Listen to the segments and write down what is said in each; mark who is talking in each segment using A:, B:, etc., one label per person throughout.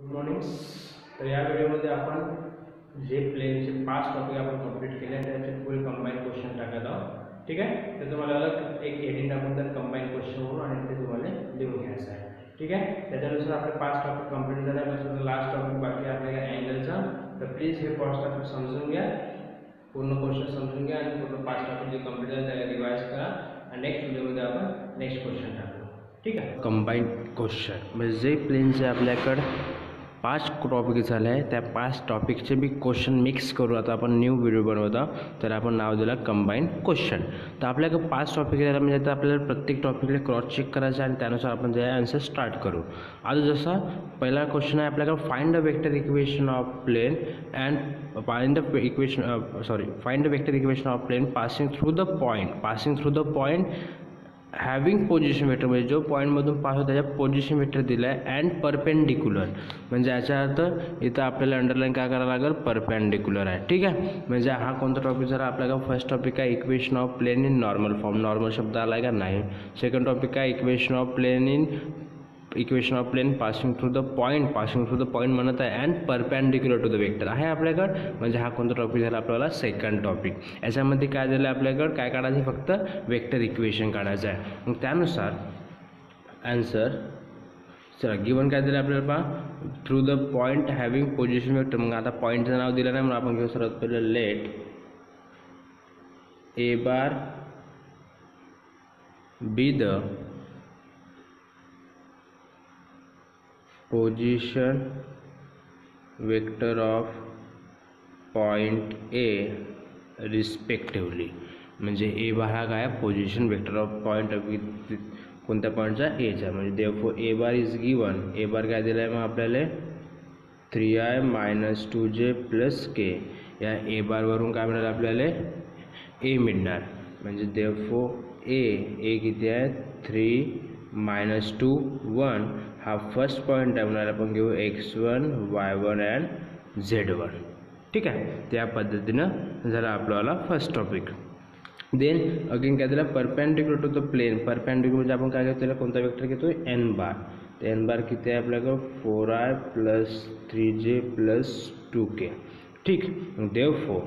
A: Good morning. तर या व्हिडिओमध्ये आपण जे प्लेनचे 5 टॉपिक आपण कंप्लीट केले आणि त्याचे फुल कंबाईन क्वेश्चन टाकत आहोत. ठीक आहे. तर तुम्हाला एक हेडिंग टाकून त्यात कंबाईन क्वेश्चन म्हणून आणि ते तुम्हाला लिहून घ्यायचं आहे. ठीक आहे. त्याच्यानुसार आपले 5 टॉपिक कंप्लीट झाल्यापासून लास्ट टॉपिक बाकी आपल्या अँगलचा. तर प्लीज हे 5 टॉपिक समजून घ्या, पूर्ण क्वेश्चन समजून घ्या आणि पूर्ण 5 टॉपिक जे कंप्लीट झाले त्याला रिवाइज करा आणि नेक्स्ट व्हिडिओमध्ये आपण नेक्स्ट क्वेश्चन टाकू. ठीक आहे. कंबाईन क्वेश्चन म्हणजे जे प्लेनचे आपल्याकडे 5 टॉपिक झाले आहे त्या 5 टॉपिकचे बी क्वेश्चन मिक्स करू. आता आपण न्यू व्हिडिओ बनवता तर आपण नाव दिलं कंबाईन क्वेश्चन. तर आपल्याकडे 5 टॉपिक झाले म्हणजे आता आपल्याला प्रत्येक टॉपिकला क्रॉस चेक करायचं आणि त्यानुसार आपण जे आन्सर स्टार्ट करू. आता जसा पहिला क्वेश्चन आहे आपल्याकडे find the vector equation of plane and find the vector equation of plane passing through the point having position vector म्हणजे जो पॉईंटमधून पास होतो त्याच्या पोझिशन वेक्टर दिला आहे अँड परपेंडिक्युलर म्हणजे याचा अर्थ इथं आपल्याला अंडरलाईन काय करावं लागेल, परपेंडिक्युलर आहे. ठीक आहे. म्हणजे हा कोणता टॉपिक जरा आपल्याला फर्स्ट टॉपिक आहे equation of plane in normal form. Normal शब्द आला आहे का नाही. सेकंड टॉपिक आहे equation of plane passing through the point म्हणत आहे and perpendicular to the vector आहे आपल्याकडं. म्हणजे हा कोणता टॉपिक झाला आपल्याला सेकंड टॉपिक. याच्यामध्ये काय झालं आपल्याकडं काय काढायचं, फक्त वेक्टर इक्वेशन काढायचं आहे. मग त्यानुसार आन्सर चला गिवन काय दिलं आपल्याला पहा, through the point having position vector. मग आता पॉईंटचं नाव दिलं नाही म्हणून आपण घेऊ सर्वात पहिलं let a bar B the position vector of point a respectively. म्हणजे ए बार हा काय पोझिशन वेक्टर ऑफ पॉइंट कोणत्या पॉईंटचा एचा. म्हणजे therefore A bar is given. A bar काय दिला आहे मग आपल्याला 3i - 2j + k. या ए बारवरून काय मिळालं आपल्याला, ए मिळणार. म्हणजे देअरफॉर ए किती आहे 3 - 2 1 हा फर्स्ट पॉईंट आहे म्हणून आपण घेऊ x1 y1 अँड z1. ठीक आहे. त्या पद्धतीनं झाला आपल्याला फर्स्ट टॉपिक. देन अगेन काय दिला perpendicular to the plane. Perpendicular म्हणजे आपण काय घेतो त्याला कोणता वेक्टर घेतो n बार. तर n बार किती आहे आपल्याकडं 4i + 3j + 2k. ठीक. देअरफॉर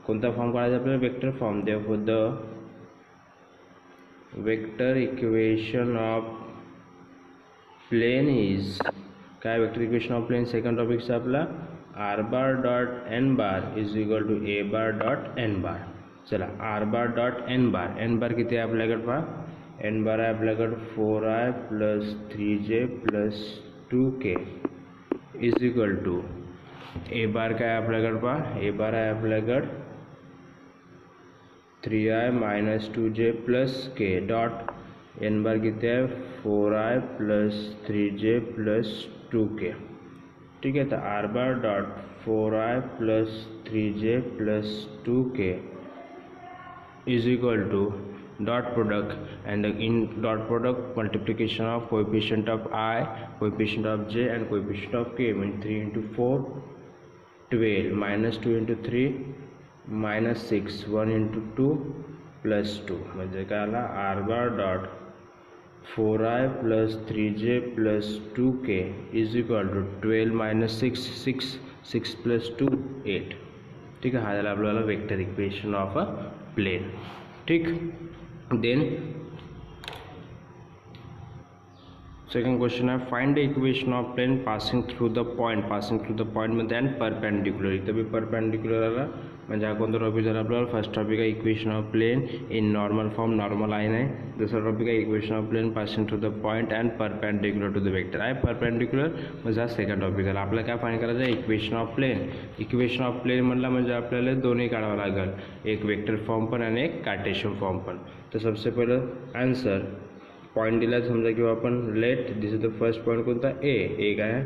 A: कोणता फॉर्म काढायचा आपल्याला, vector form. Therefore the vector equation of plane is काय, vector equation of plane second टॉपिकचा आपला r bar dot n bar is equal to a bar dot n bar. चला r bar dot n bar किती आहे आपल्याकडे पहा, n बार आहे आपल्याकडे 4i + 3j + 2k is equal to a bar काय आहे आपल्याकडे पहा, a बार आहे आपल्याकडे 3i - 2j + k dot n bar किती आहे 4i + 3j + 2k. ठीक आहे. तर r bar dot 4i + 3j + 2k is equal to dot product and in dot product multiplication of coefficient of i, coefficient of j and coefficient of k. म्हणजे 3 × 4 12 -2 × 3 -6 1 × 2 + 2. म्हणजे काय आला r bar dot 4i + 3j + 2k is equal to 12 - 6 + 2 8. ठीक आहे. हा झाला आपल्याला vector equation of a plane. ठीक. देन सेकंड क्वेश्चन आहे find the equation of plane passing through the point मध्ये अँड परपेंडिक्युलर. इथं बी परपेंडिक्युलर आला म्हणजे हा कोणता टॉपिक झाला आपल्याला, फर्स्ट टॉपिक आहे equation of plane in normal form, normal line आहे. दुसरा टॉपिक आहे equation of plane passing through the point and perpendicular to the vector आहे. परपेंडिक्युलर म्हणजे हा सेकंड टॉपिक झाला. आपल्याला काय फाइंड करायचं आहे, इक्वेशन ऑफ प्लेन म्हटलं म्हणजे आपल्याला दोन्ही काढावं लागेल, एक वेक्टर फॉर्म पण आणि एक कार्टेशियन फॉर्म पण. तर सबसे पहिलं आन्सर पॉईंट दिला समजा किंवा आपण let this is the first point कोणता ए काय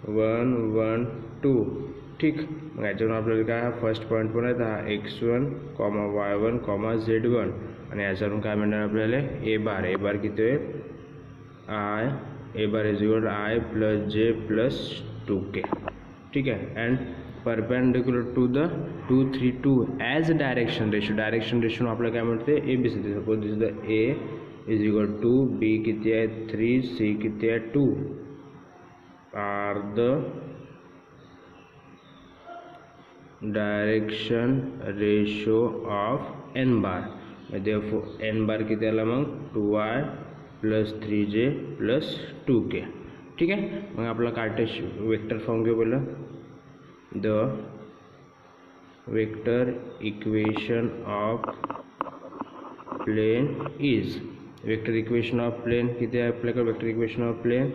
A: 1 1 2. ठीक. मग याच्यावरून आपल्याला काय हा फर्स्ट पॉईंट पण आहे हा x1, y1, z1 आणि याच्यावरून काय मिळणार आपल्याला ए बार किती आहे A bar is equal i + j + 2k. ठीक आहे. And perpendicular to the 2 3 2 as direction ratio आपल्याला काय म्हणते ABCD. Suppose this is the A is equal to B किती आहे 3, सी किती आहे 2 are the direction ratio of N bar. therefore N bar किती आला मग 2i plus 3j plus 2k. ठीक आहे. मग आपला कार्टेशियन वेक्टर फॉर्म घेऊ पहिलं. The vector equation of plane is. Vector equation of plane किती आहे आपल्याकडे. Vector equation of plane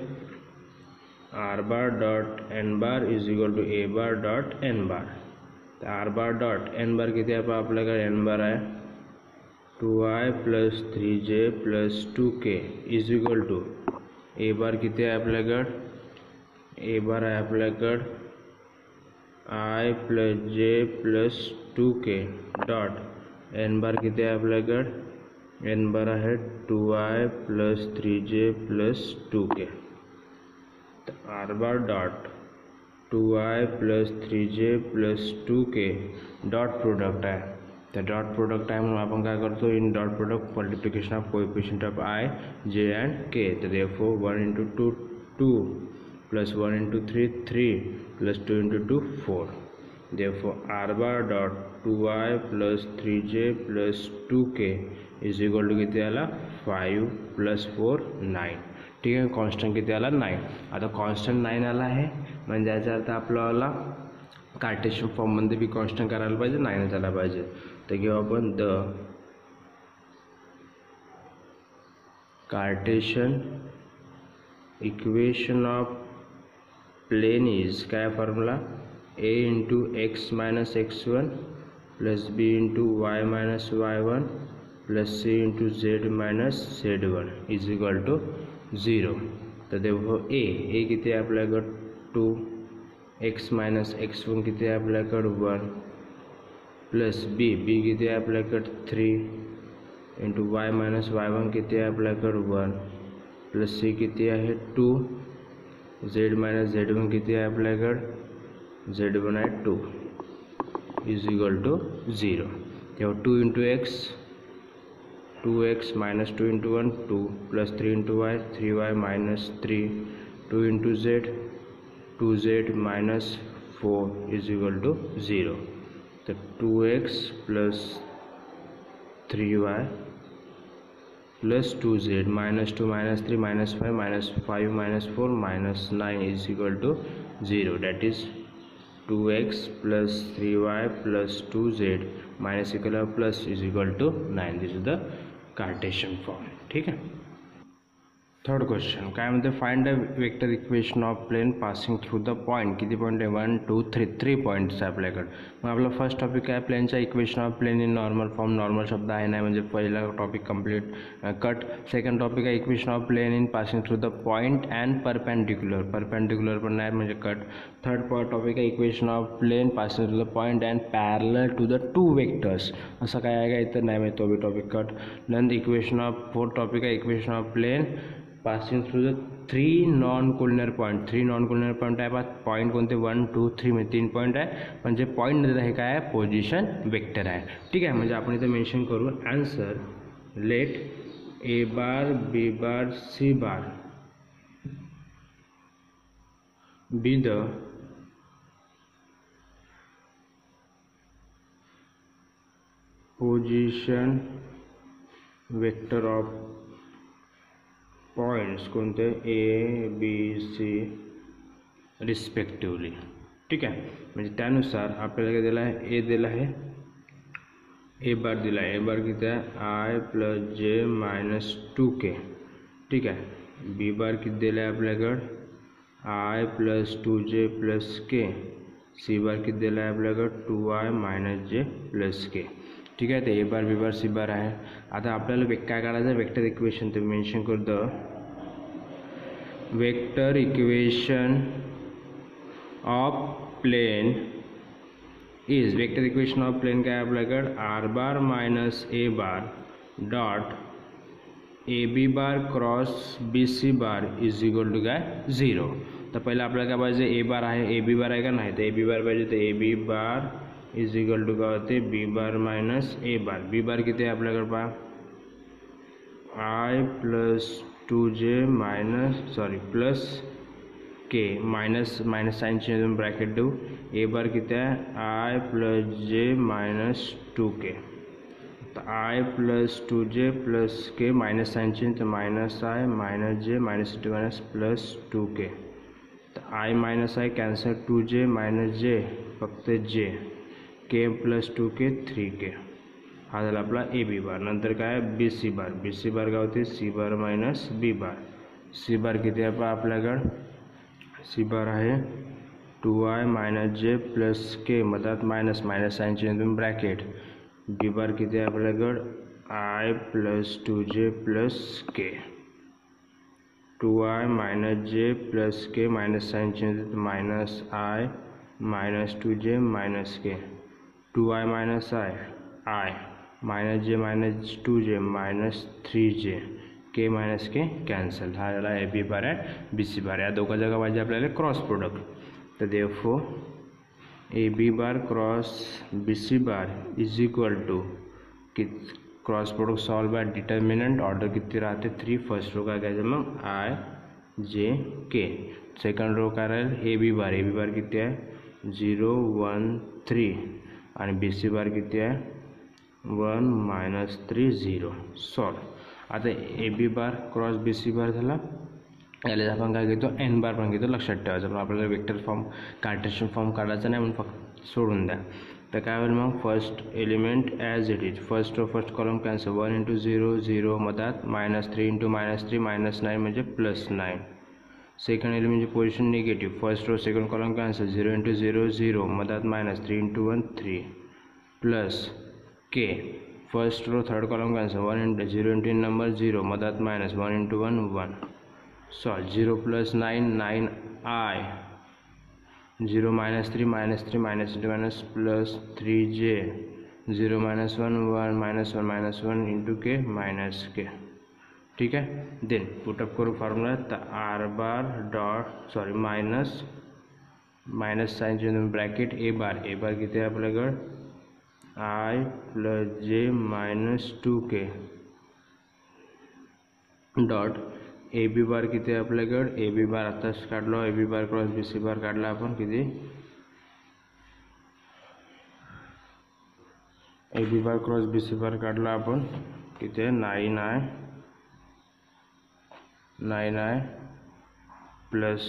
A: r bar dot n bar is equal to a bar dot n bar. तर r bar dot n bar किती आहे आपल्याकडे. N bar आहे 2i plus 3j plus 2k is equal to a bar किती आहे आपल्याकडे. A bar आहे आपल्याकडे i plus j plus 2k dot n bar किती आहे आपल्याकडे. एन बार आहे 2i plus 3j plus 2k. R bar dot 2i plus 3j plus 2k dot product आहे. तर डॉट प्रोडक्ट आहे म्हणून आपण काय करतो. In dot product multiplication of coefficient of i j and k. तर therefore 1 into 2 2 plus 1 into 3 3 plus 2 into 2 4. therefore r bar dot 2i plus 3j plus 2k is equal to किती आला 5 plus 4 9. ठीक आहे. कॉन्स्टंट किती आला 9. आता constant 9 आला आहे म्हणजे याचा अर्थ आपल्याला कार्टेशियन फॉर्ममध्ये बी कॉन्स्टंट करायला पाहिजे 9 झाला पाहिजे. तर घेऊ आपण the Cartesian equation of plane is काय formula a into x minus x1 plus b into y minus y1 plus c into z minus z1 is equal to 0. तर देखो a किती आहे आपल्याकडं 2 x मायनस x1 किती आहे आपल्याकडं 1 plus b किती आहे आपल्याकडं 3 इंटू y मायनस y1 किती आहे आपल्याकडं 1 प्लस c किती आहे 2 z मायनस z1 किती आहे आपल्याकडं z1 आहे 2 इज इक्वल टू 0. तेव्हा 2 into x 2x minus 2 into 1 2 plus 3 into y 3y minus 3 2 into z 2z minus 4 is equal to 0. तो 2x plus 3y plus 2z minus 2 minus 3 minus 5 minus 5 minus 4 minus 9 is equal to 0. That is 2x plus 3y plus 2z minus equal plus is equal to 9. This is the Cartesian form. ठीक है. Third question काय म्हणते find the vector equation of plane passing through the point. किती point आहे 1 2 3 3 points आहे आपल्याकडे. मग आपला फर्स्ट टॉपिक आहे प्लेनचा equation of plane in normal form. Normal शब्द आहे नाही म्हणजे पहिला topic complete cut. Second topic आहे equation of plane in passing through the point and perpendicular. Perpendicular पण नाही म्हणजे कट. थर्ड टॉपिक आहे equation of plane passing through the point and parallel to the two vectors. असं काय आहे का इथं नाही म्हणजे तो बी टॉपिक कट. नंतर इक्वेशन ऑफ फोर्थ टॉपिक आहे equation of plane passing through the 3 non collinear point. 3 non collinear point आहे. पॉइंट कोणते 1 2 3 म्हणजे 3 पॉइंट आहे. म्हणजे पॉइंट हे काय आहे पोझिशन वेक्टर आहे. ठीक आहे. म्हणजे आपण इथे मेन्शन करू answer let a bar b bar c bar B the position vector of points कोणते ए बी सी रिस्पेक्टिवली. ठीक आहे. म्हणजे त्यानुसार आपल्याला काय दिला आहे ए दिला आहे ए बार दिला आहे. ए बार किती आहे I plus j minus 2k. ठीक आहे. बी बार किती दिला आहे आपल्याकडं i plus 2j plus k. C bar किती दिला आहे आपल्याकडं 2i मायनस जे प्लस के. ठीक आहे. ते ए बार बी बार सी बार आहे. आता आपल्याला काय काढायचं वेक्टर इक्वेशन. ते मेन्शन करू the vector equation of plane is. Vector equation of plane काय आपल्याकडं r bar minus a bar dot a b bar cross b c bar is equal to काय 0. तर पहिलं आपल्याला काय पाहिजे ए बार आहे ए बी बार आहे का नाही. तर ए बी बार पाहिजे. तर a b bar is equal to काय होते B bar minus a bar. B bar किती आहे आपल्याकडे पहा i plus 2j minus plus k minus minus sign change करून ब्रॅकेट देऊ. ए बार किती आहे I plus j minus 2k. तर i plus 2j plus k minus sign change तर minus i minus j minus two minus plus 2k. तर i minus i cancel 2j minus j फक्त जे के plus 2k 3k. हा झाला आपला ए b बार. नंतर काय बी सी बार. बी सी बार काय होते c bar minus b bar. C bar किती आहे पहा आपल्याकडं सी बार आहे 2i minus j plus k मधात मायनस मायनस साइन चेंज करून ब्रॅकेट. बी बार किती आहे आपल्याकडं i plus 2j plus k 2i minus j plus k minus sign change minus i minus 2j minus k 2i minus i minus j minus 2j minus 3j k minus k cancel. हा झाला ए b बार आहे बी c बार. या दोघा जागा पाहिजे आपल्याला cross product. तर therefore a b bar cross b c bar is equal to कि cross product solve by determinant order किती राहते 3. फर्स्ट रो काय घ्यायचं मग I j K. Second row काय राहील ए बी बार किती आहे 0 1 3 आणि बी सी बार किती आहे 1 मायनस 3 0. सॉल्व. आता ए b bar cross b c बार झाला. याला आपण काय घेतो एन बार पण घेतो. लक्षात ठेवायचं पण आपल्याला वेक्टर फॉर्म कार्टेशियन फॉर्म काढायचा नाही म्हणून फक्त सोडून द्या. तर काय होईल मग first element as it is first row first column cancel 1 into 0 0 मधात मायनस 3 इंटू मायनस 3 मायनस 9 म्हणजे प्लस 9. सेकंड एलिमेंटची position negative first row second column cancel 0 into 0 0 मधात minus 3 into 1 3 plus k. First row third column cancel 1 into 0 into number 0 मधात minus 1 into 1 1. Solve 0 plus 9 9 i 0 minus 3 minus 3 minus into minus plus 3j 0 minus 1 1 minus 1 into k minus के. ठीक आहे. Then put up करू formula. तर r bar dot sorry minus minus sign change bracket a bar किती आहे आपल्याकडं i plus j minus 2k dot a b bar किती आहे आपल्याकडं ए बी बार आताच काढलो. ए b bar cross b c बार काढला आपण किती ए b bar cross b c बार काढला आपण किती आहे 9i plus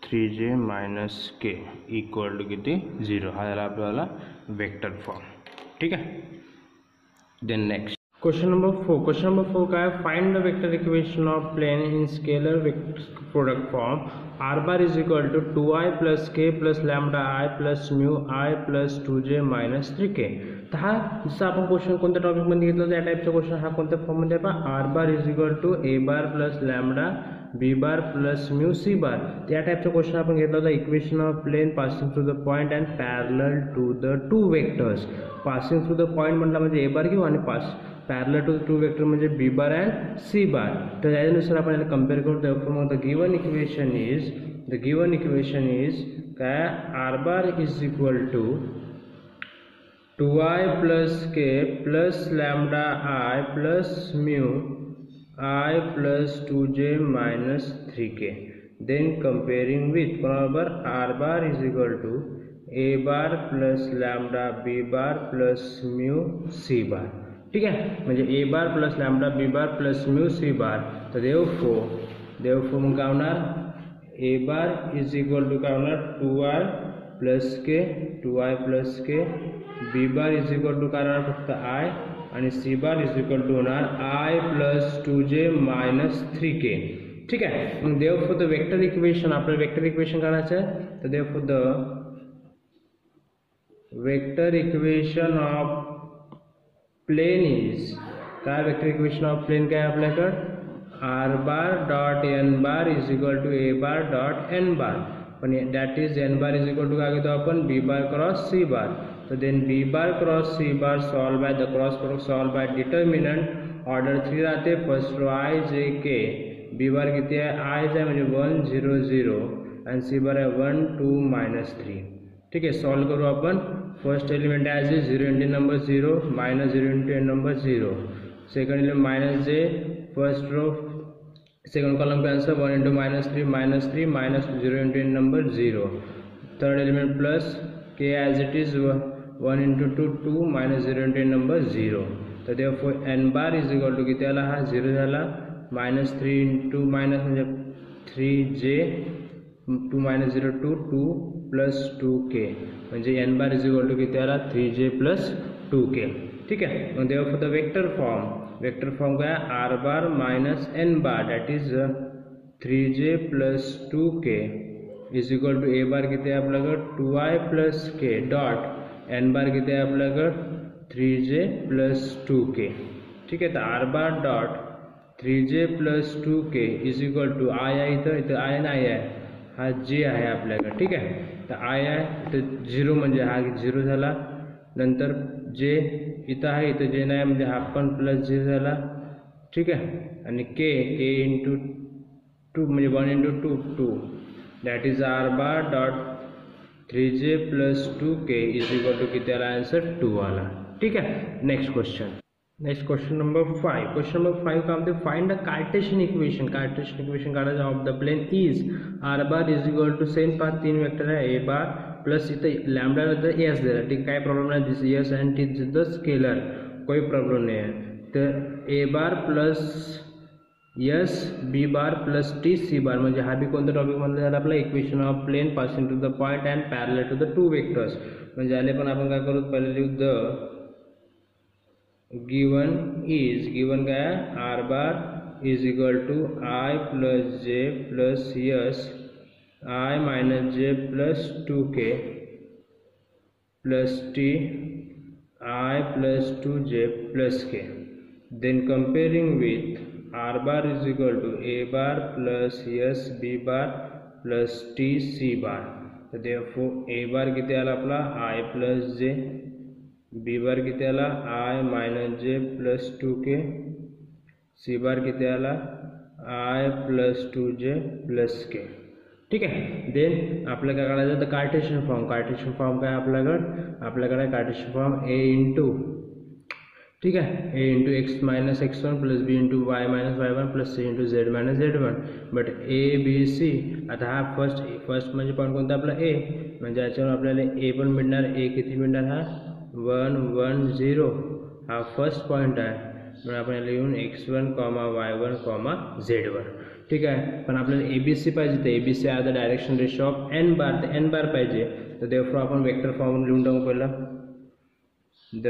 A: 3j minus k equal to किती 0. हा झाला आपल्याला वेक्टर फॉर्म. ठीक आहे. Then next question number 4. Question number 4 काय find the vector equation of plane in scalar product form r bar is equal to 2i plus k plus lambda i plus mu i plus 2j minus 3k. तर हा जसं आपण question कोणत्या टॉपिकमध्ये घेतलं त्या टाईपचा question हा कोणत्या फॉर्ममध्ये पहा r bar is equal to a bar plus lambda b bar plus mu c bar. त्या टाईपचा क्वेश्चन आपण घेतला होता equation of plane passing through the point and parallel to the two vectors. Passing through the point म्हटलं म्हणजे a bar घेऊ आणि parallel to the two vector म्हणजे b bar and C bar. तर त्याच्यानुसार आपण याला कम्पेअर करू. तर मग द गिवन इक्वेशन इज काय r bar is equal to 2i plus k plus lambda i plus mu i plus 2j minus 3k. Then comparing with बरोबर r bar is equal to a bar plus lambda b bar plus mu c bar. ठीक आहे. म्हणजे a bar plus lambda b bar plus mu c bar. तर therefore मग काय होणार a bar is equal to काय होणार 2i plus k b bar is equal to काय होणार फक्त आय आणि c bar is equal to होणार i plus 2j minus 3k. ठीक आहे. मग देअरफॉर द वेक्टर इक्वेशन आपल्याला वेक्टर इक्वेशन काढायचं आहे. तर therefore the vector equation of plane is काय वेक्टर इक्वेशन ऑफ प्लेन काय आपल्याकडं r bar dot n bar is equal to a bar dot n bar. पण that is n bar is equal to काय घेतो आपण b bar cross c bar. तर then b bar cross c bar solve by the cross product solve by determinant order 3 राहते. First row I j K b bar किती आहे I आहे म्हणजे 1 0 0 आणि सी बार आहे 1 2 मायनस 3. ठीक आहे. सॉल्व करू आपण. First element as is 0 into number 0 minus 0 into number 0. Second element minus जे फर्स्ट रो सेकंड कॉलम का answer 1 into -3 minus 0 into n number 0. Third element plus k as it is 1 into 2 minus 0 into n number 0. तर therefore n bar is equal to किती आला हा 0 झाला -3 into minus म्हणजे 3j 2 minus 0 2 plus 2k म्हणजे n bar is equal to किती आला 3j plus 2k. ठीक है. मग therefore the vector form का है r bar minus n bar that is 3j plus 2k is equal to a bar किती आहे आपल्याकडं 2i plus k dot n bar किती आहे आपल्याकडं 3j plus 2k. ठीक आहे. तर r bar dot 3j plus 2k is equal to i आहे इथं i नाही आहे हा j आहे आपल्याकडं. ठीक आहे. तर i आहे तर 0 म्हणजे हा 0 झाला नंतर j इथं आहे इथं j नाही म्हणजे हा पण प्लस j झाला. ठीक आहे. आणि k into 2 म्हणजे 1 into 2 that is r bar dot 3j plus 2k is equal to किती आला आन्सर 2 आला. ठीक आहे. Next question number 5. Question number 5 का म्हणते फाइंड द कार्टेशियन इक्वेशन काढायचं of the plane is r bar is equal to same path 3 vector आहे a bar plus इथं लॅम्बडा तर एस दिला. ठीक काय प्रॉब्लेम नाही this s and t the scalar कोई प्रॉब्लेम नाही आहे. तर a bar plus s b bar plus t c bar म्हणजे हा बी कोणता टॉपिक म्हणलं झाला आपला equation of plane passing to the point and parallel to the two vectors. म्हणजे आले पण आपण काय करू पहिले लिहू द गिवन काय r bar is equal to i plus j plus s I minus j plus 2k plus t I plus 2j plus k. Then comparing with r bar is equal to a bar plus s b bar plus t c bar. So therefore a bar किती आला आपला I plus j, b bar किती आला I minus j plus 2k, c bar किती आला I plus 2j plus k. ठीक आहे. Then आपल्याला काय काढायचं तर कार्टेशियन फॉर्म काय आपल्याकडे कार्टेशियन फॉर्म a इंटू ठीक आहे a into x minus x1 plus b into y minus y1 plus c into z minus z1. But a b c आता हा फर्स्ट म्हणजे पॉईंट कोणता आपला a म्हणजे याच्यावर आपल्याला a पण मिळणार. a किती मिळणार हा 1 1 0 हा फर्स्ट पॉईंट आहे म्हणून आपण लिहून x1 y1 z1. ठीक आहे. पण आपल्याला ABC पाहिजे तर ABC are the direction ratio of n bar तर n बार पाहिजे तर देअरफॉर आपण वेक्टर फॉर्म लिहून टाकू पहिला the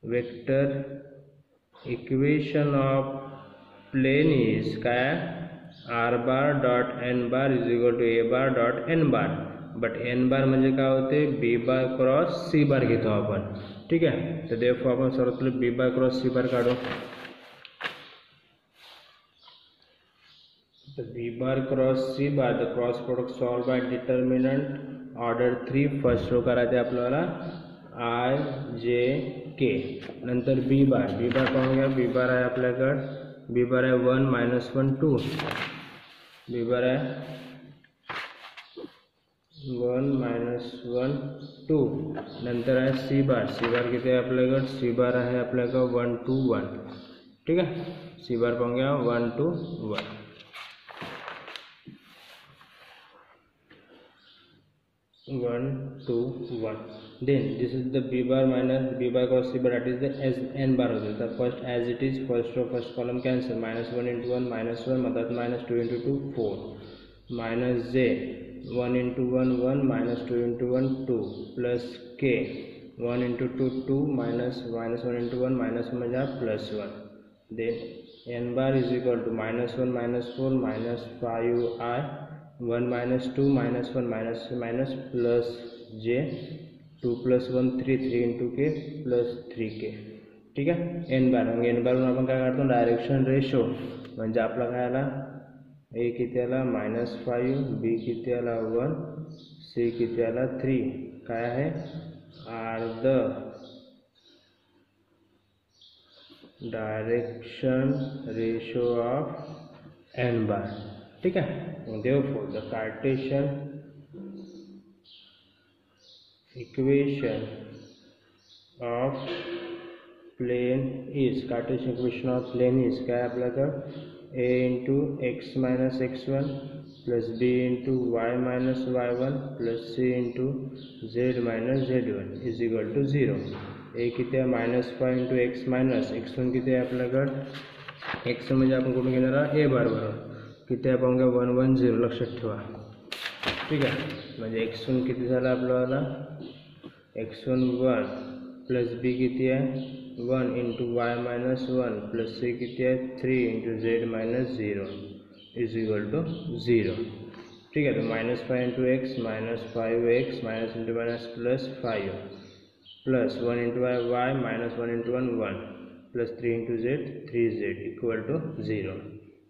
A: vector equation of plane is काय r bar dot n bar is equal to a bar dot n bar. But n bar म्हणजे काय होते b bar cross c bar घेतो आपण. ठीक आहे. तर देअरफॉर आपण सर्वात पहिले b बार क्रॉस c बार काढू. The b bar cross c bar the cross product solved by determinant order 3 first row करायचे आपल्याला i j k. नंतर b bar पाहून घ्या. b bar आहे आपल्याकडे b bar आहे 1 minus 1 2 b bar आहे 1 minus 1 2. नंतर आहे c bar किती आहे आपल्याकडे c bar आहे आपल्याकडे 1 2 1. ठीक आहे. c bar पाहून घ्या 1 2 1. 1 2 1. Then this is the b bar minus b bar cross c bar that is the as n bar होते. तर first as it is first row first column cancel -1 into 1 -1 मतलब -2 into 2 4 minus j 1 into 1 1 -2 into 1 2 plus k 1 into 2 2 minus -1 into 1 -1 म्हणजे +1. Then n bar is equal to -1 -4 -5i 1 minus 2 minus 1 minus plus j 2 plus 1 3 3 into k plus 3k. ठीक आहे. n बार म्हणून आपण काय काढतो direction ratio म्हणजे आपला काय आला a किती आला -5 b किती आला 1 c किती आला 3 काय आहे are the direction ratio of n bar. ठीक है. Therefore the Cartesian equation of plane is, Cartesian equation of plane is काय आपल्याकडं a into x minus x1 plus b into y minus y1 plus c into z minus z1 is equal to 0. A किती आहे -5 into x minus x1 किती आहे आपल्याकडं x1 म्हणजे आपण कुठून घेणार आहे a बार बरोबर किती आहे पाहून घ्या 1 1 0 लक्षात ठेवा. ठीक आहे म्हणजे x1 किती झाला आपल्याला x1 1 प्लस b किती आहे 1 into y minus 1 plus c किती आहे 3 into z minus 0 is equal to 0. ठीक आहे तो -5 into x -5x minus into minus plus 5 plus 1 into y minus 1 into 1 1 plus 3 into z 3z equal to 0.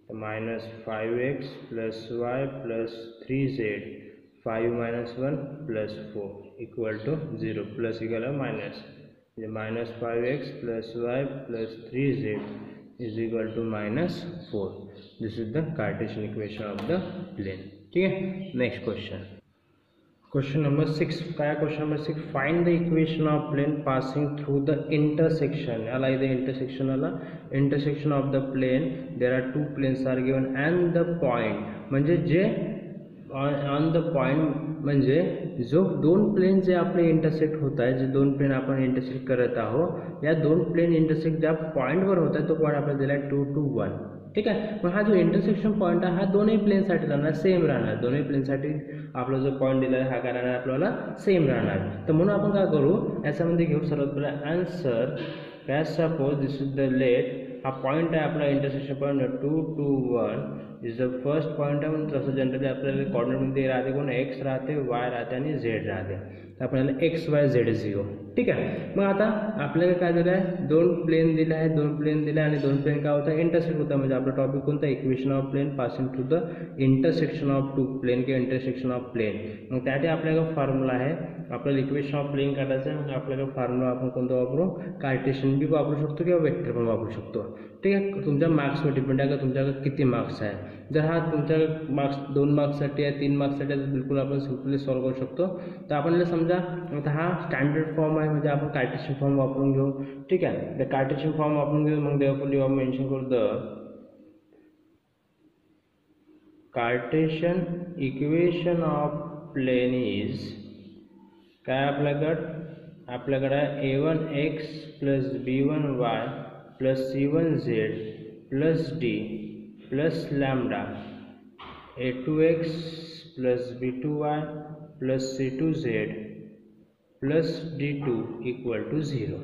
A: तो -5x plus y plus 3z 5 minus 1 plus 4 equal to 0 plus equal है minus -5x plus y plus 3z is equal to -4. This is the Cartesian equation of the plane. ठीक है next question number 6 काय question number 6 find the equation of plane passing through the intersection अला इथे intersection of the plane there are two planes are given and the point म्हणजे जे on the point म्हणजे जो दोन प्लेन जे आपले इंटरसेक्ट होत आहे जे दोन प्लेन आपण इंटरसेक्ट करत आहोत या दोन प्लेन इंटरसेक्ट ज्या पॉईंटवर होत आहे तो पॉईंट आपल्याला दिला आहे 2 2 1. ठीक आहे मग हा जो इंटरसेक्शन पॉईंट आहे हा दोन्ही प्लेनसाठी राहणार सेम राहणार दोन्ही प्लेनसाठी आपला जो पॉईंट दिला आहे हा काय राहणार आपल्याला सेम राहणार. तर म्हणून आपण काय करू याच्यामध्ये घेऊ सर्वात पहिला आन्सर काय suppose this is the let हा पॉईंट आहे आपला intersection point 2 2 1 is the first point आहे. म्हणून तसं जनरली आपल्याला कॉर्डिनेटमध्ये राहते कोण एक्स राहते वाय राहते आणि झेड राहते तर आपल्याला एक्स वाय झेड 0. ठीक आहे मग आता आपल्याला काय दिलं आहे दोन प्लेन दिले आहे आणि दोन प्लेन काय होतं इंटरसेक्ट होता म्हणजे आपला टॉपिक कोणता equation of plane passing through the intersection of two plane किंवा इंटरसेक्शन ऑफ प्लेन. मग त्यासाठी आपल्याला फॉर्म्युला आहे आपल्याला इक्वेशन ऑफ प्लेन काढायचं आहे मग आपल्याला फॉर्म्युला आपण कोणता वापरू कार्टेशियन बी वापरू शकतो किंवा वेक्टर पण वापरू शकतो. ठीक आहे तुमच्या मार्क्सवर डिपेंड आहे का तुमच्याकडे किती मार्क्स आहे. जर हा तुमच्या मार्क्स 2 मार्क्ससाठी आहे 3 मार्क्ससाठी आहे तर बिलकुल आपण सिम्पली सॉल्व्ह करू शकतो. तर आपल्याला समजा आता हा स्टँडर्ड फॉर्म आहे म्हणजे आपण कार्टेशियन फॉर्म वापरून घेऊ. ठीक आहे तर कार्टेशियन फॉर्म वापरून घेऊ मग देवफुली आपण मेन्शन करू the Cartesian equation of plane is काय आपल्याकडे a1x plus b1y plus c1z plus d plus lambda a2x plus b2y plus c2z plus d2 equal to 0.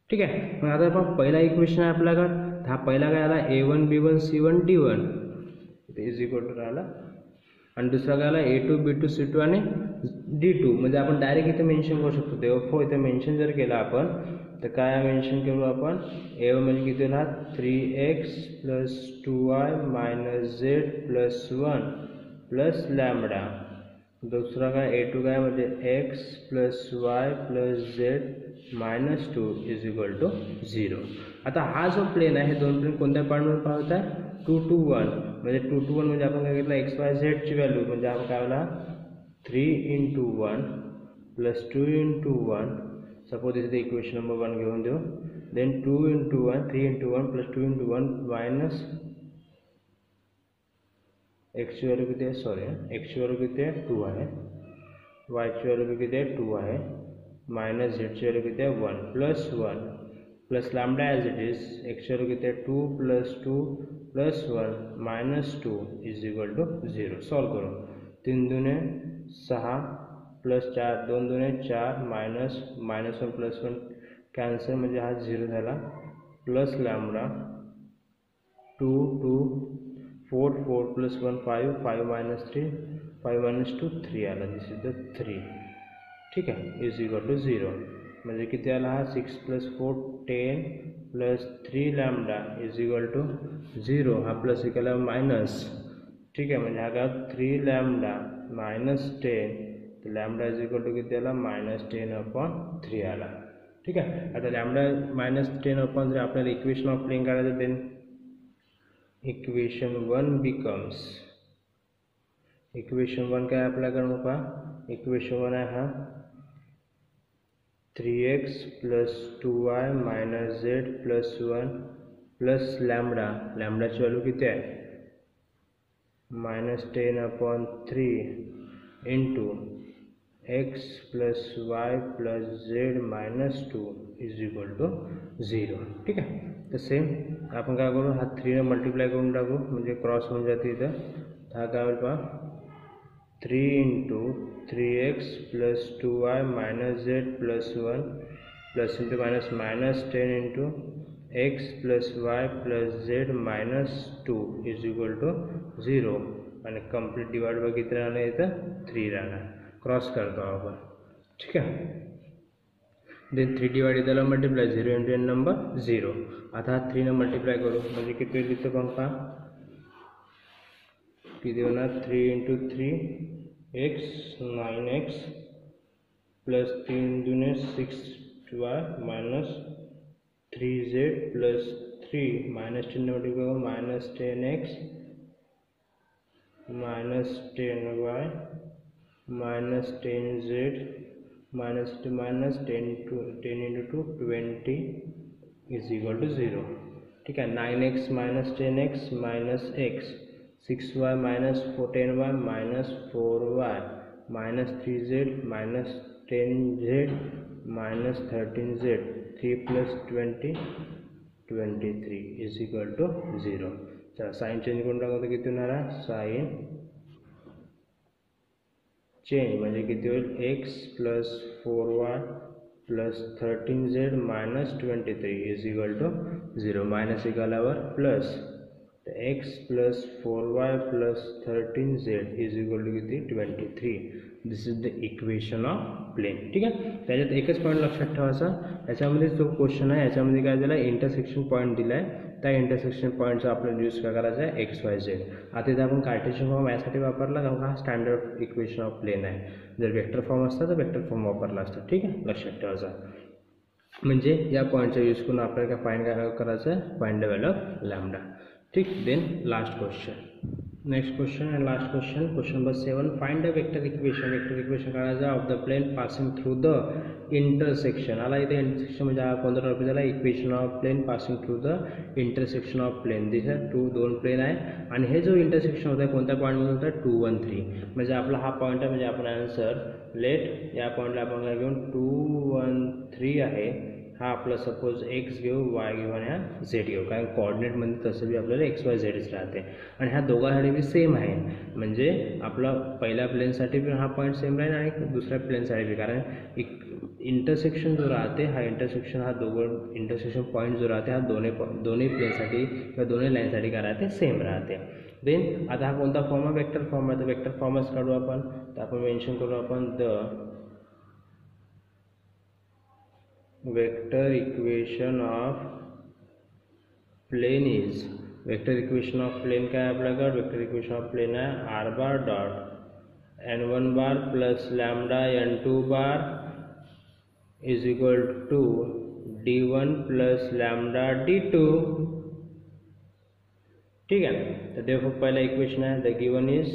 A: ठीक आहे मग आता आपण पहिला इक्वेशन आहे आपल्याकडे हा पहिला काय आला a1 b1 c1 d1 is equal to राहिला आणि दुसरा काय आला a2 b2 c2 आणि d2 म्हणजे आपण डायरेक्ट इथे मेन्शन करू शकतो. तेव्हा इथे मेन्शन जर केला आपण तर काय मेन्शन करू आपण a1 म्हणजे किती राहत 3x plus 2y minus z plus 1 plus lambda. दुसरा काय a2 काय म्हणजे x plus y plus z minus 2 is equal to 0. आता हा जो प्लेन आहे हे दोन प्लेन कोणत्या पॉईंटवर पाहत आहे 2 2 1 म्हणजे 2 2 1 म्हणजे आपण काय घेतलं एक्स वाय झेडची व्हॅल्यू म्हणजे आपण काय आला 3 इंटू 1 प्लस 2 इंटू 1 सपोज इथे इक्वेशन नंबर 1 घेऊन देऊ then 2 into 1 3 into 1 plus 2 into 1 minus एक्सची व्हॅल्यू किती आहे सॉरी एक्सची व्हॅल्यू किती आहे 2 आहे वायची व्हॅल्यू किती आहे 2 आहे मायनस झेडची व्हॅल्यू किती आहे 1 plus 1 plus lambda as it is x value किती आहे 2 plus 2 plus 1 minus 2 is equal to 0. Solve करू 3 दूने 6 प्लस 4 2 दूने 4 मायनस 1 प्लस 1 कॅन्सल म्हणजे हा 0 झाला plus lambda 2 2 4 4 plus 1 5 5 minus 3 5 minus 2 3 आला दिस इज द 3. ठीक आहे इज इक्वल टू 0 म्हणजे किती आला हा 6 plus 4 10 plus 3 lambda is equal to 0 हा प्लस इक्वल मायनस. ठीक आहे म्हणजे हा का 3 लॅम्डा मायनस 10 तर लॅम्डा इज इक्वल टू किती आला -10/3 आला. ठीक आहे आता लॅम्डा -10/3 आपल्याला इक्वेशन ऑफ प्लेन काढायचं देन इक्वेशन 1 बिकम्स इक्वेशन 1 काय आपल्याकडे मग पहा इक्वेशन 1 आहे हा 3x plus 2y minus z plus 1 plus lambda, लॅम्बडाची व्हॅल्यू किती आहे -10/3 into x plus y plus z minus 2 is equal to 0. ठीक आहे. तर सेम आपण काय करू, हा 3 ने मल्टिप्लाय करून टाकू म्हणजे क्रॉस होऊन जाते इथं. हा काय होईल पहा 3 into 3x plus 2y minus z plus 1 plus into minus minus 10 into x plus y plus z minus 2 is equal to 0 आणि कंप्लीट डिवाइड बाय किती राहणार इथं 3 राहणार. क्रॉस करतो आपण. ठीक आहे. देन 3 डिवाइड त्याला मल्टिप्लाय 0 इंटू एन नंबर 0. आता हा 3 ने मल्टिप्लाय करू म्हणजे किती होईल इथं पण पहा किती होणार 3 इंटू 3x 9x प्लस 3 दुने 6y minus 3z plus 3 minus 10 multiply करू minus 10x minus 10y minus 10z minus 10 into 20 is equal to 0. ठीक आहे. 9x minus 10x minus x 6y minus 10y minus 4y minus 3z minus 10z minus 13z 3 plus 20 23 is equal to 0. चला sign change करून टाकू तर किती होणार आहे sign change म्हणजे किती होईल x plus 4y plus 13z minus 23 is equal to 0. Minus एक आल्यावर प्लस तर x plus 4y plus 13z is equal to किती 23. This is the equation of plane. ठीक आहे. त्याच्यात एकच पॉईंट लक्षात ठेवायचा, याच्यामध्ये जो क्वेश्चन आहे याच्यामध्ये काय दिला इंटरसेक्शन पॉईंट दिला आहे. त्या इंटरसेक्शन पॉईंटचा आपल्याला यूज काय करायचा आहे XYZ. आता इथे आपण कार्टेशियन फॉर्म यासाठी वापरला कारण हा स्टँडर्ड इक्वेशन ऑफ प्लेन आहे. जर वेक्टर फॉर्म असता तर वेक्टर फॉर्म वापरला असता. ठीक आहे. लक्षात ठेवायचा म्हणजे या पॉईंटचा यूज करून आपल्याला काय करायचं आहे find the value of lambda. ठीक. Then last question, next question and last question, question number 7. Find the vector equation. Vector equation काढायचं of the plane passing through the intersection. आला इथे इंटरसेक्शन म्हणजे हा कोणता टॉपिक झाला equation of plane passing through the intersection of plane. This आहे दोन plain आहे आणि हे जो इंटरसेक्शन होता कोणत्या पॉईंटमध्ये होता 2 1 3 म्हणजे आपला हा पॉईंट आहे म्हणजे आपण आन्सर लेट या पॉईंटला आपण काय घेऊन 2 1 3 आहे. हा आपला सपोज x घेऊ y घेऊ आणि हा z घेऊ कारण कोऑर्डिनेटमध्ये तसं बी आपल्याला XYZच राहते आणि ह्या दोघांसाठी बी सेम आहे म्हणजे आपला पहिल्या प्लेनसाठी पण हा पॉईंट सेम राहील आणि दुसऱ्या प्लेनसाठी बी कारण इंटरसेक्शन जो राहते हा इंटरसेक्शन हा दोघं इंटरसेक्शन पॉईंट जो राहते हा दोन्ही प्लेनसाठी किंवा दोन्ही लाईनसाठी काय राहते सेम राहते. देन आता हा कोणता फॉर्म आहे वेक्टर फॉर्म आहे तर वेक्टर फॉर्मच काढू आपण. तर आपण मेन्शन करू आपण the vector equation of plane is vector equation of plane काय आपल्याकडे vector equation of plane आहे r bar dot n1 bar plus lambda n2 bar is equal to d1 plus lambda d2. ठीक है. तो देखो पहला इक्वेशन है the given is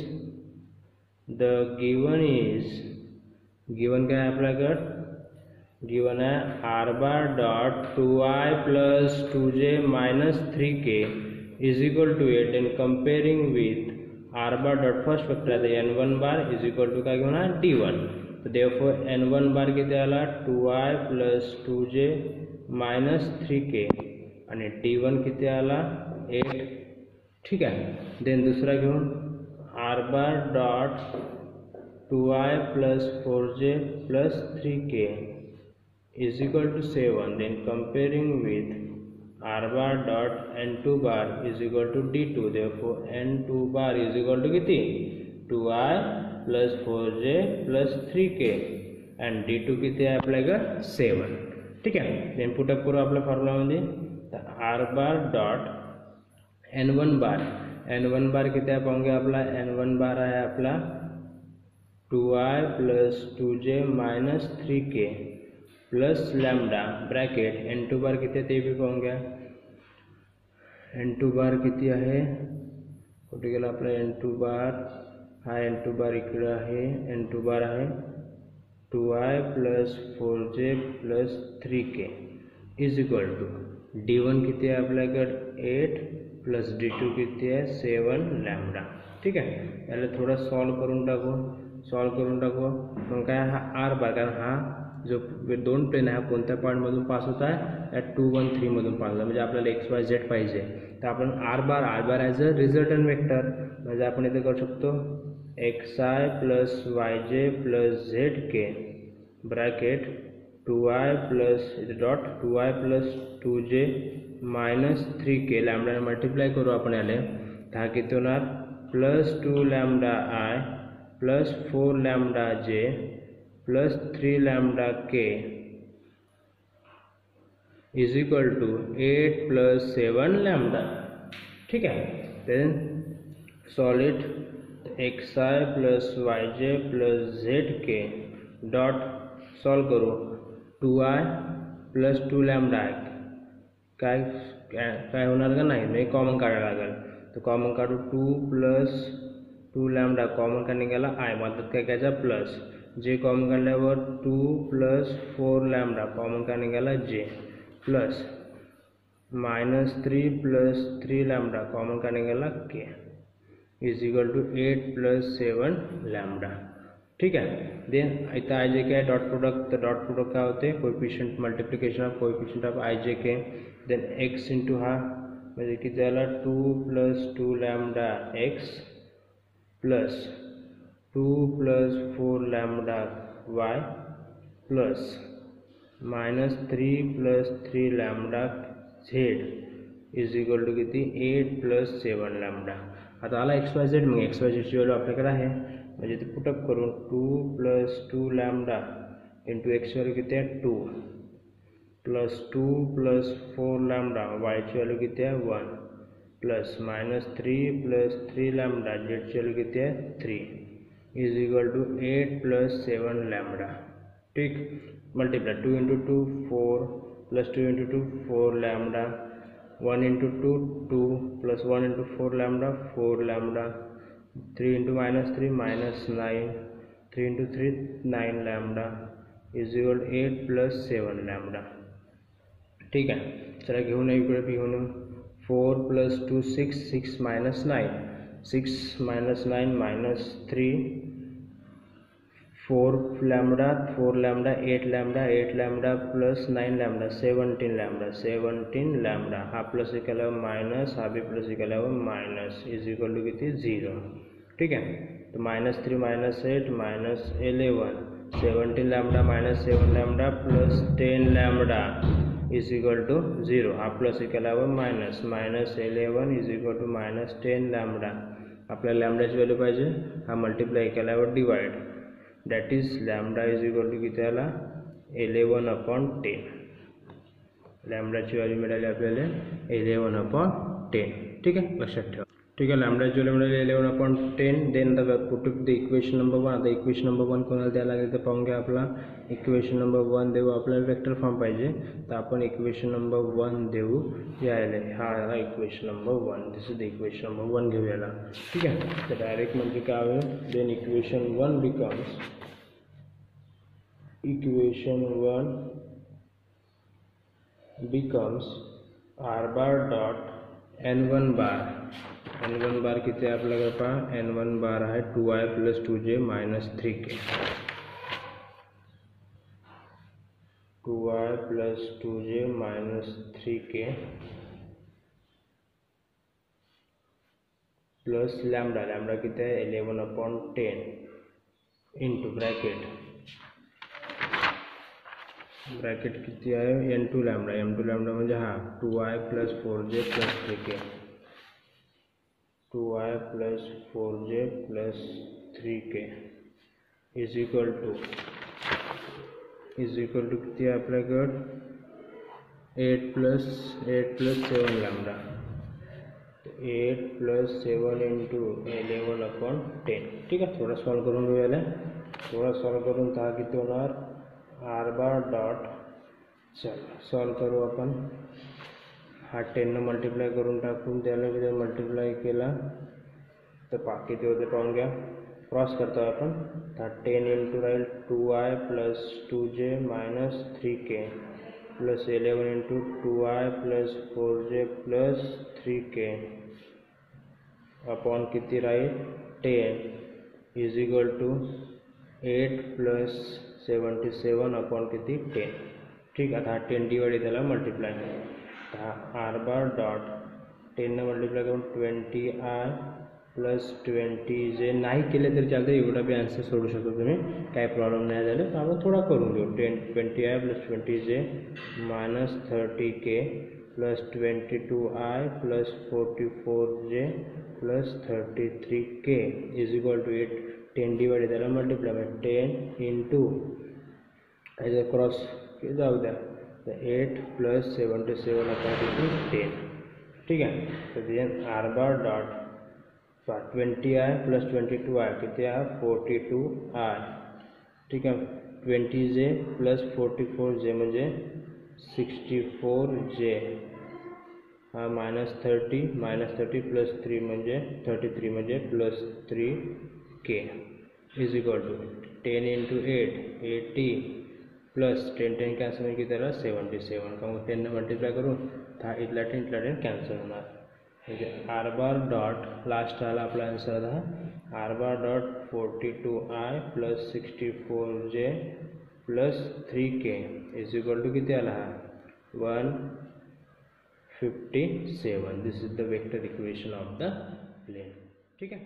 A: given क्या है आपल्याकडे गिवन है r bar dot 2i plus 2j minus 3k is equal to 8 and comparing with r bar dot first vector है n1 bar is equal to क्या होना d1. तो therefore n1 bar किती आला 2i plus 2j minus 3k आणि d1 किती आला 8. ठीक आहे. देन दुसरा घेऊन r bar dot 2i plus 4j plus 3k is equal to 7. Then comparing with r bar dot n2 bar is equal to d2. Therefore n2 bar is equal to किती 2i plus 4j plus 3k and d2 किती आहे आपल्याकडे 7. ठीक आहे. Then put up करू आपल्या फॉर्म्युलामध्ये तर r bar dot n1 bar किती आहे पाहून घ्या आपला n1 बार आहे आपला 2i plus 2j minus 3k plus lambda bracket n2 बार किती आहे ते बी पाहून घ्या. n2 बार किती आहे कुठे गेला आपला n2 बार हा n2 बार इकडे आहे n2 बार आहे 2i plus 4j plus 3k is equal to d1 किती आहे आपल्याकडे 8 प्लस d2 किती आहे 7 लॅम्बडा. ठीक आहे, याला थोडं सॉल्व करून टाकू. मग काय हा आर बार, कारण हा जो दोन प्लेन आहे हा कोणत्या पॉईंटमधून पास होत आहे, या 2 1 3 मधून पास होता, म्हणजे आपल्याला एक्स वाय झेड पाहिजे. तर आपण r bar as a resultant vector, म्हणजे आपण इथे करू शकतो xi plus yj plus zk bracket 2i plus dot 2i plus 2j minus 3k लॅम्बडाने मल्टिप्लाय करू आपण याले. हा किती होणार plus 2 lambda i plus 4 lambda j plus 3 lambda k is equal to 8 plus 7 lambda. ठीक आहे, देन सॉलिड xi plus yj plus zk dot solve करू 2i प्लस 2 लॅम्बडा काय होणार का नाही, नाही कॉमन काढायला लागेल. तर कॉमन काढू 2 प्लस 2 लॅम्बडा कॉमन का निघाला आय, मदत काय घ्यायचा प्लस जे कॉमन काढल्यावर 2 प्लस 4 लॅम्बडा कॉमन का निघाला j plus minus 3 plus 3 lambda common का निघाला k is equal to 8 plus 7 lambda. ठीक आहे, देन इथं आय जे के आहे डॉट प्रोडक्ट, तर डॉट प्रोडक्ट काय होते coefficient multiplication of coefficient of i j k, then x into हा म्हणजे किती झाला 2 plus 2 lambda x plus 2 plus 4 lambda y plus minus 3 plus 3 lambda z is equal to किती 8 plus 7 lambda. आता आला एक्स वाय झेड, मग x y झेडची value आपल्याकडे आहे, म्हणजे ते पुटअप करून 2 plus 2 lambda into x value किती आहे 2 प्लस 2 प्लस 4 लॅम्बडा वायची व्हॅल्यू किती आहे 1 प्लस मायनस 3 प्लस 3 लॅम्बडा झेडची व्हॅल्यू किती आहे 3 is equal to 8 plus 7 lambda. ठीक, multiply 2 into 2 4 plus 2 into 2 4 lambda 1 into 2 2 plus 1 into 4 lambda 4 lambda 3 into minus 3 minus 9 3 into 3 9 lambda is equal 8 plus 7 lambda. ठीक आहे, चला घेऊन इकडे घेऊन 4 plus 2 6 6 minus 9 6 minus 9 minus 3 4 lambda 8 lambda plus 9 lambda 17 lambda हा plus केल्यावर minus हा बी प्लस केल्यावर मायनस इज इक्वल टू किती 0. ठीक आहे, तर minus 3 minus 8 minus 11 17 lambda minus 7 lambda plus 10 lambda is equal to 0 हा प्लस केल्यावर minus minus 11 is equal to minus 10 lambda. आपल्याला लॅम्बडाची व्हॅल्यू पाहिजे, हा मल्टिप्लाय केल्यावर divide that is lambda is equal to किती आला 11/10. लॅम्बडाची व्हॅल्यू मिळाली आपल्याला 11/10. ठीक आहे, लक्षात ठेवा. ठीक आहे, लॅम्बडाची व्हॅल्यू मिळाली 11/10. Then the put the equation number 1. आता इक्वेशन नंबर 1 कोणाला द्यायला लागेल तर पाहून घ्या. आपला इक्वेशन नंबर 1 देऊ, आपल्याला वेक्टर फॉर्म पाहिजे तर आपण इक्वेशन नंबर 1 देऊ यायला. हा equation number 1, this is the equation number 1 घेऊ याला. ठीक आहे, तर डायरेक्ट म्हणजे काय होईल then equation 1 becomes r bar dot n1 bar किती आहे आपल्याकडे पहा n1 बार आहे 2i plus 2j minus 3k 2i plus 2j minus 3k plus lambda किती आहे 11/10 इंटू ब्रॅकेट किती आहे n2 लॅम्बडा म्हणजे हा 2i plus 4j plus 3k 2i plus 4j plus 3k is equal to किती आहे आपल्याकडं 8 प्लस 7 लॅम्बडा 8 प्लस 7 इंटू 11/10. ठीक आहे, थोडा सॉल्व करून घेऊया. थोडा सॉल्व करून हा किती होणार आर बार डॉट चला सॉल्व करू आपण. हा 10 न मल्टिप्लाय करून टाकून त्याला जर मल्टिप्लाय केला तर किती होते पाहून घ्या क्रॉस करतो आपण, तर 10 इंटू राहील 2i plus 2j minus 3k plus 11 into 2i plus 4j plus 3k upon किती राहील 10 is equal to 8 plus 77 upon किती 10. ठीक, आता हा 10 डिवाइड त्याला मल्टिप्लाय, हा आर बार डॉट 10 मल्टिप्लाय करून 20i प्लस 20j नाही केले तरी चालते, एवढा बी आन्सर सोडू शकतो तुम्ही, काही प्रॉब्लेम नाही झाले. तर आपण थोडा करून घेऊ. 20i plus 20j minus 30k plus 22i plus 44j plus 33k is equal to 8. 10 divide त्याला मल्टिप्लाय बाय 10 इंटू याचा क्रॉस जाऊ द्या, तर 8 प्लस 77 अपॉन 10. ठीक आहे, तर त्याच्यात R bar dot 20i plus 22i किती आहे 42i. ठीक आहे, 20j प्लस 44j म्हणजे 64j, हा मायनस 30 प्लस 3 म्हणजे 33 म्हणजे plus 3k is equal to 10 into 8 80 plus 10 cancel म्हणजे किती आला 77. का मग 10 मल्टिप्लाय करून हा इथला 10 कॅन्सल होणार. म्हणजे आर बार डॉट लास्ट आला आपला आन्सर हा r bar dot 42i plus 64j plus 3k is equal to किती आला हा 157. This is the vector equation of the plane. ठीक आहे.